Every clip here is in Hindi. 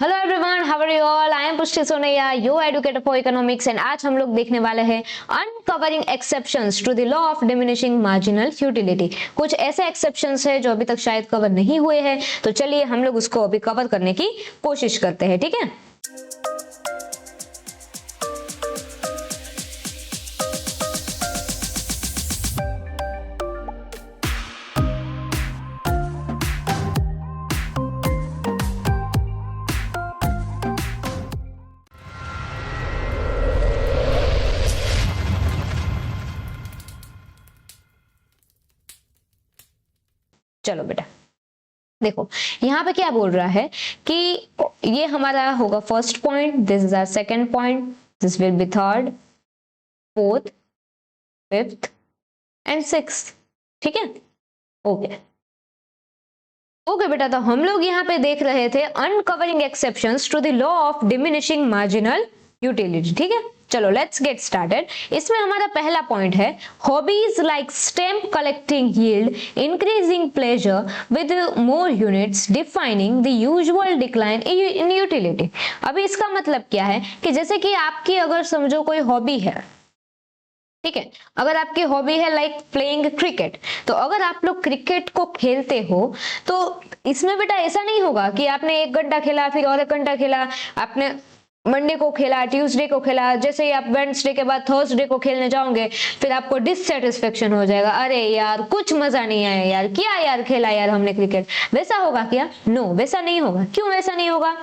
Hello everyone, how are you all? I am Pushti Sonaiya, your educator for economics, and आज हम लोग देखने वाले हैं uncovering exceptions to the law of diminishing marginal utility. कुछ ऐसे एक्सेप्शंस है जो अभी तक शायद कवर नहीं हुए हैं, तो चलिए हम लोग उसको अभी कवर करने की कोशिश करते हैं, ठीक है। चलो बेटा देखो, यहाँ पे क्या बोल रहा है कि ये हमारा होगा first point, this is our second point, this will be third, fourth, fifth and sixth, ठीक है। ओके ओके बेटा, तो हम लोग यहाँ पे देख रहे थे uncovering exceptions to the law of diminishing marginal utility, ठीक है। चलो लेट्स गेट स्टार्टेड। इसमें हमारा पहला पॉइंट है hobbies like stamp collecting yield increasing pleasure with more units defining the usual decline in utility. अभी इसका मतलब क्या है कि जैसे कि आपकी अगर समझो कोई हॉबी है, ठीक है, अगर आपकी हॉबी है लाइक प्लेइंग क्रिकेट, तो अगर आप लोग क्रिकेट को खेलते हो तो इसमें बेटा ऐसा नहीं होगा कि आपने 1 घंटा खेला फिर और 1 घंटा खेला, आपने मंडे को खेला, ट्यूसडे को खेला, जैसे ही आप वेडनेसडे के बाद थर्सडे को खेलने जाओगे फिर आपको डिससेटिस्फेक्शन हो जाएगा, अरे यार कुछ मजा नहीं आया यार, क्या यार खेला यार हमने क्रिकेट। वैसा होगा क्या? नो, वैसा नहीं होगा। क्यों वैसा नहीं होगा?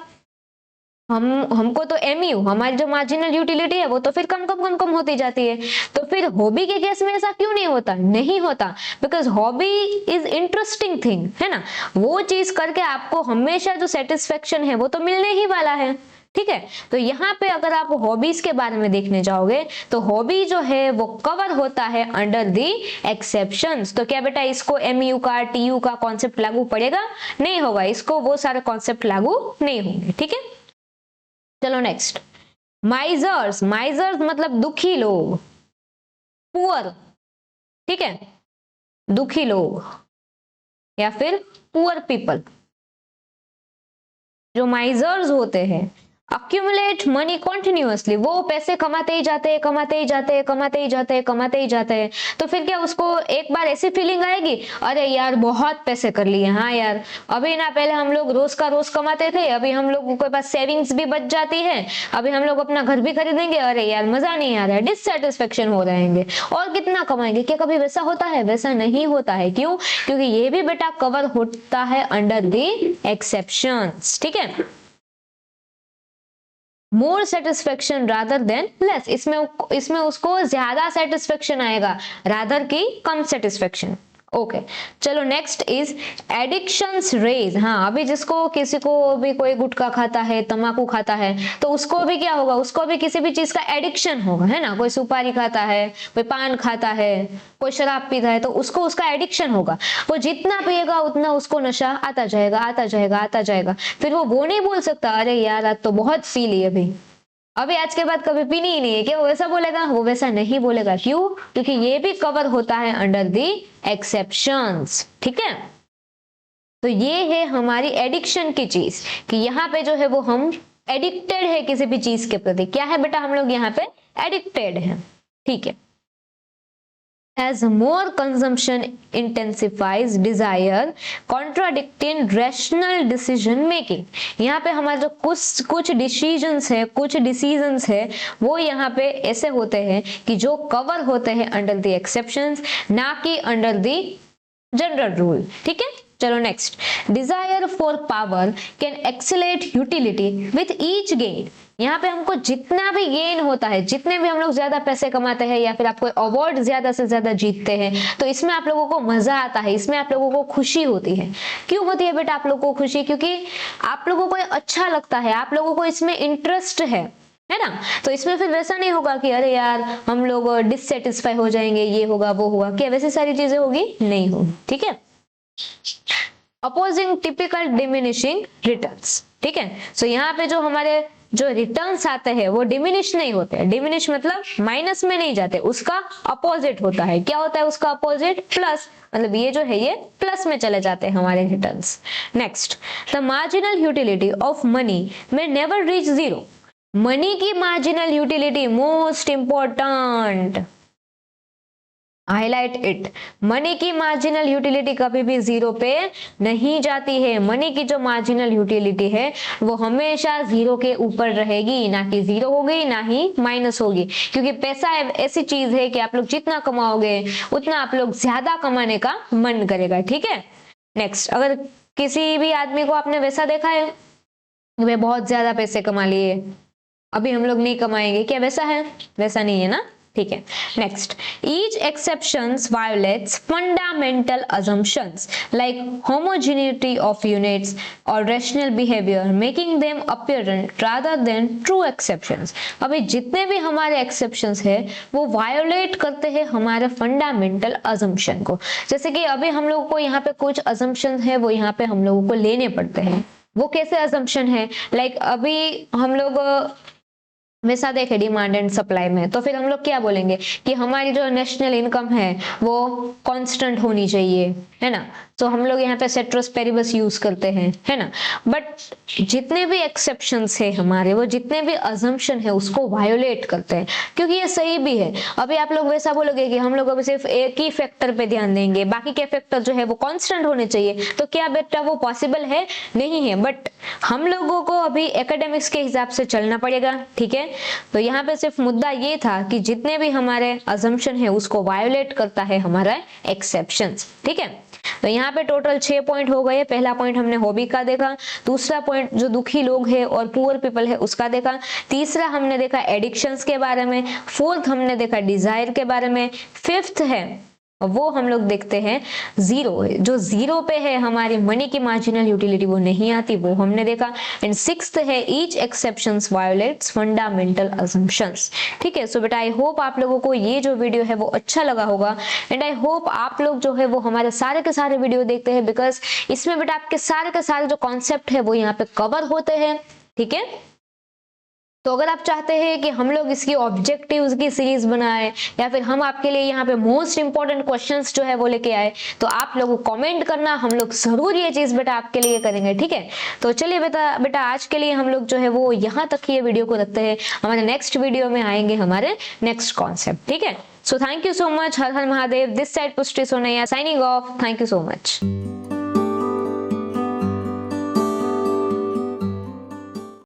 हमको तो एमयू, हमारी जो मार्जिनल यूटिलिटी है वो तो फिर कम होती जाती है। तो फिर हॉबी के केस में ऐसा क्यों नहीं होता? नहीं होता, because hobby is interesting thing, है ना। वो चीज करके आपको हमेशा जो सेटिस्फेक्शन है वो तो मिलने ही वाला है, ठीक है। तो यहाँ पे अगर आप हॉबीज के बारे में देखने जाओगे तो हॉबी जो है वो कवर होता है अंडर दी एक्सेप्शंस। तो क्या बेटा इसको एमयू का टीयू का कॉन्सेप्ट लागू पड़ेगा? नहीं होगा, इसको वो सारे कॉन्सेप्ट लागू नहीं होंगे, ठीक है। चलो नेक्स्ट, माइजर्स। माइजर्स मतलब दुखी लोग, पुअर, ठीक है, दुखी लोग या फिर पुअर पीपल। जो माइजर्स होते हैं अक्यूमुलेट मनी कॉन्टिन्यूअसली, वो पैसे कमाते ही जाते हैं, कमाते ही जाते हैं, कमाते ही जाते हैं, कमाते ही जाते हैं। तो फिर क्या उसको एक बार ऐसी फीलिंग आएगी, अरे यार बहुत पैसे कर लिए, हाँ यार अभी ना, पहले हम लोग रोज का रोज कमाते थे, अभी हम लोगों के पास सेविंग्स भी बच जाती है, अभी हम लोग अपना घर भी खरीदेंगे, अरे यार मजा नहीं आ रहा है, डिससेटिस्फेक्शन हो रहेंगे और कितना कमाएंगे। क्या कभी वैसा होता है? वैसा नहीं होता है। क्यों? क्योंकि ये भी बेटा कवर होता है अंडर दी एक्सेप्शंस, ठीक है। मोर सेटिस्फेक्शन रादर देन लेस, इसमें उसको ज्यादा सेटिस्फेक्शन आएगा रादर की कम सेटिस्फेक्शन। ओके चलो नेक्स्ट इज एडिक्शंस रेज। हाँ, अभी जिसको किसी को भी कोई गुटखा खाता है, तंबाकू खाता है, तो उसको भी क्या होगा? उसको भी किसी भी चीज का एडिक्शन होगा, है ना। कोई सुपारी खाता है, कोई पान खाता है, कोई शराब पीता है, तो उसको उसका एडिक्शन होगा। वो जितना पिएगा उतना उसको नशा आता जाएगा, आता जाएगा, आता जाएगा। फिर वो नहीं बोल सकता अरे यार आज तो बहुत पी ली, अभी आज के बाद कभी पीनी ही नहीं है, क्या वो वैसा बोलेगा? वो वैसा नहीं बोलेगा। क्यों? क्योंकि ये भी कवर होता है अंडर दी एक्सेप्शंस, ठीक है। तो ये है हमारी एडिक्शन की चीज कि यहाँ पे जो है वो हम एडिक्टेड है किसी भी चीज के प्रति। क्या है बेटा? हम लोग यहाँ पे एडिक्टेड है, ठीक है। As more consumption intensifies desire, contradicting rational decision making। यहाँ पे हमारे जो कुछ डिसीजंस है वो यहाँ पे ऐसे होते हैं कि जो कवर होते हैं अंडर द एक्सेप्शंस, ना कि अंडर द जनरल रूल, ठीक है। चलो next, desire for power can accelerate utility with each gain. यहाँ पे हमको जितना भी गेन होता है, जितने भी हम लोग ज्यादा पैसे कमाते हैं या फिर आप कोई अवार्ड ज्यादा से ज्यादा जीतते हैं, तो इसमें आप लोगों को मजा आता है, इसमें आप लोगों को खुशी होती है। क्यों होती है बेटा आप लोगों को खुशी? क्योंकि आप लोगों को अच्छा लगता है, आप लोगों को इसमें इंटरेस्ट है ना। तो इसमें फिर वैसा नहीं होगा कि अरे यार हम लोग डिससेटिस्फाई हो जाएंगे, ये होगा वो होगा। क्या वैसी सारी चीजें होगी? नहीं होगी, ठीक है। अपोजिंग टिपिकल डिमिनिशिंग रिटर्न्स, ठीक है। सो यहाँ पे जो हमारे जो रिटर्न्स आते हैं वो डिमिनिश नहीं होते। डिमिनिश मतलब माइनस में नहीं जाते, उसका अपोजिट होता है। क्या होता है उसका अपोजिट? प्लस, मतलब ये जो है ये प्लस में चले जाते हैं हमारे returns. Next, the marginal utility of money में नेवर रीच जीरो। मनी की marginal utility most important, highlight it. Money की मार्जिनल यूटिलिटी कभी भी जीरो पे नहीं जाती है। मनी की जो मार्जिनल यूटिलिटी है वो हमेशा जीरो के ऊपर रहेगी, ना कि जीरो होगी ना ही माइनस होगी, क्योंकि पैसा ऐसी चीज है कि आप लोग जितना कमाओगे उतना आप लोग ज्यादा कमाने का मन करेगा। ठीक है। नेक्स्ट, अगर किसी भी आदमी को आपने वैसा देखा है वे बहुत ज्यादा पैसे कमा लिए, अभी हम लोग नहीं कमाएंगे, क्या वैसा है? वैसा नहीं है ना। ठीक है। Next, each exceptions violates fundamental assumptions like homogeneity of units or rational behavior making them apparent rather than true exceptions। अभी जितने भी हमारे एक्सेप्शंस है वो वायोलेट करते हैं हमारे फंडामेंटल assumption को। जैसे कि अभी हम लोगों को यहाँ पे कुछ assumption है वो यहाँ पे हम लोगों को लेने पड़ते हैं। वो कैसे assumption है? लाइक अभी हम लोग वैसा देखे डिमांड एंड सप्लाई में, तो फिर हम लोग क्या बोलेंगे कि हमारी जो नेशनल इनकम है वो कांस्टेंट होनी चाहिए, है ना। तो हम लोग यहाँ पे सेट्रस पेरिबस यूज करते हैं, है ना। बट जितने भी एक्सेप्शंस है हमारे, वो जितने भी अजम्पशन है उसको वायोलेट करते हैं, क्योंकि ये सही भी है। अभी आप लोग वैसा बोलोगे कि हम लोग अभी सिर्फ एक ही फैक्टर पे ध्यान देंगे, बाकी के फैक्टर जो है वो कांस्टेंट होने चाहिए, तो क्या बेटा वो पॉसिबल है? नहीं है। बट हम लोगों को अभी एकेडमिक्स के हिसाब से चलना पड़ेगा। ठीक है। तो यहाँ पे सिर्फ मुद्दा ये था कि जितने भी हमारे अजम्पशन है उसको वायोलेट करता है हमारा एक्सेप्शंस। ठीक है। तो यहाँ पे टोटल 6 पॉइंट हो गए। पहला पॉइंट हमने हॉबी का देखा, दूसरा पॉइंट जो दुखी लोग हैं और पुअर पीपल है उसका देखा, तीसरा हमने देखा एडिक्शंस के बारे में, फोर्थ हमने देखा डिजायर के बारे में, फिफ्थ है वो हम लोग देखते हैं जीरो, जो जीरो पे है हमारी मनी की मार्जिनल यूटिलिटी वो नहीं आती, वो हमने देखा। एंड सिक्स्थ है each exceptions violates fundamental assumptions. ठीक है। सो बेटा आई होप आप लोगों को ये जो वीडियो है वो अच्छा लगा होगा, एंड आई होप आप लोग जो है वो हमारे सारे के सारे वीडियो देखते हैं, बिकॉज इसमें बेटा आपके सारे के सारे जो कॉन्सेप्ट है वो यहाँ पे कवर होते हैं। ठीक है। तो अगर आप चाहते हैं कि हम लोग इसकी ऑब्जेक्टिव्स की सीरीज बनाएं या फिर हम आपके लिए यहाँ पे मोस्ट इंपॉर्टेंट क्वेश्चंस जो है वो लेके आए, तो आप लोग कमेंट करना, हम लोग जरूर ये चीज बेटा आपके लिए करेंगे। ठीक है। तो चलिए बेटा आज के लिए हम लोग जो है वो यहाँ तक ये वीडियो को रखते हैं। हमारे नेक्स्ट वीडियो में आएंगे हमारे नेक्स्ट कॉन्सेप्ट। ठीक है। So thank you so much. Har Har Mahadev. This side Pushti Sonaiya signing off. Thank you so much.